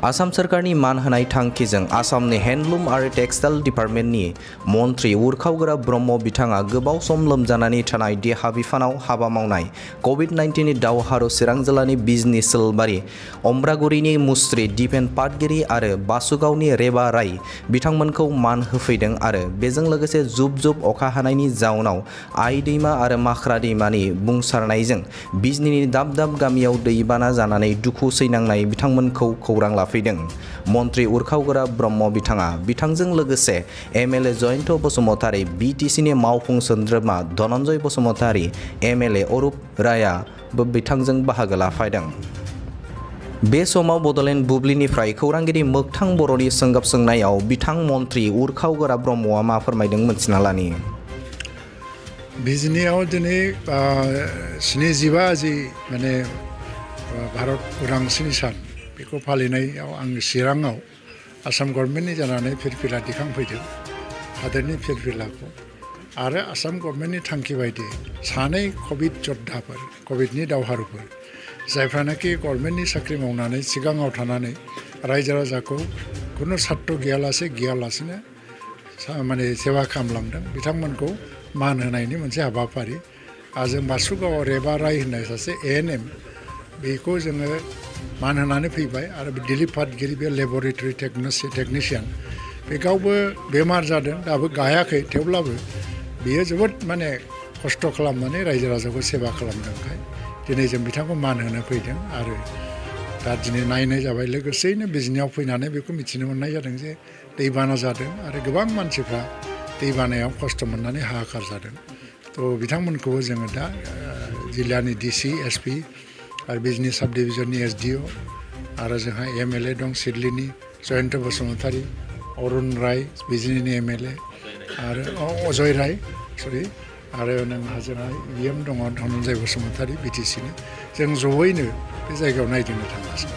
आसाम सरकारनि मान होनाय थांखिजों आसामनि हेन्डलुम आरो टेक्सटाइल डिपार्टमेन्टनि मन्थ्रि उरखावगोरा ब्रह्म बिथाङा गोबाव सम लोमजानानै थानाय देहा बिफानाव हाबा मावनाय कभिड-19 नि दावहारु चिरां जिल्लानि बिजनी सिलबारि अमब्रागुरिनि मुस्रि दिपेन पाटगिरि आरो बासुगावनि रेबा राय बिथांमोनखौ मान होफैदों आरो बेजों लोगोसे जुब जुब अखा हानायनि जाउनाव आइ दैमा आरो माख्रा दैमानि बुंसारनायजों बिजनीनि दाब दाब गामियाव दैबाना जानानै दुखु सैनांनाय बिथांमोनखौ खौरां लाफैदों। मन्थ्रि उरखावगोरा ब्रह्म बिथाङा बिथांजों लोगोसे एमएलए जयन्त बसुमतारी, बिटिसिनि मावफुं सोद्रोमा धनन्जय बसुमतारी, एमएलए अरुप रायाबो बिथांजों बाहागो लाफैदों। बे समाव बड'लेण्ड बुब्लिनिफ्राय खौरांगिरि मोगथां बर'नि सोंगाब सोंनायाव बिथां मन्थ्रि उरखावगोरा ब्रह्मआ मा फोरमायदों मोनथिना लानि। बिजनीआव दिनै 75 माने भारत उदांस्रिनि सान बेखौ फालिनायाव आं चिराङाव आसाम गभर्नमेन्टनि जानानै फिरफिला दिखांफैदों हादोरनि फिरफिलाखौ आरो आसाम गभर्नमेन्टनि थांखि बायदियै सानै कभिड योद्धाफोर कभिडनि दावहारुफोर जायफ्रानाखि गभर्नमेन्टनि साख्रि मावनानै सिगाङाव थानानै रायजो राजाखौ खुनु सार्थ गैयालासेनो माने सेवा खालामलांदों बिथांमोनखौ मान होनायनि मोनसे हाबाफारि जों बासुगावआव रेबा राय होननाय सासे एएनएम बेखौ जोङो मान होनानै फैबाय आरो दिलीप पाटगिरि बे लेबरेटरि टेकनिशियान बे गावबो बेमार जादों दाबो गायाखै थेवब्लाबो बियो जोबोद माने खस्थ' खालामनानै रायजो राजाखौ सेवा खालामदोंखाय दिनै जों बिथांखौ मान होनो फैदों आरो दा दिनै नायनाय जाबाय लोगोसेयैनो बिजनीआव फैनानै बेखौ मिथिनो मोननाय जादों जे दैबाना जादों आरो गोबां मानसिफ्रा दैबानायाव खस्थ' मोननानै हाहाकार जादों थ' बिथांमोनखौबो जोङो दा जिल्लानि डिसि एसपि आरो बिजनी साब डिभिजननि एसडिअ आरो जोंहा एमएलए दं सिडलिनि जयन्त बसुमतारी, अरुण राय बिजनीनि एमएलए आरो अजय राय आरो नोंहा जोंहा इएम दङ धनन्जय बसुमतारी बिटिसिनि जों जयैनो बे जायगायाव नायदिंनो थांगासिनो।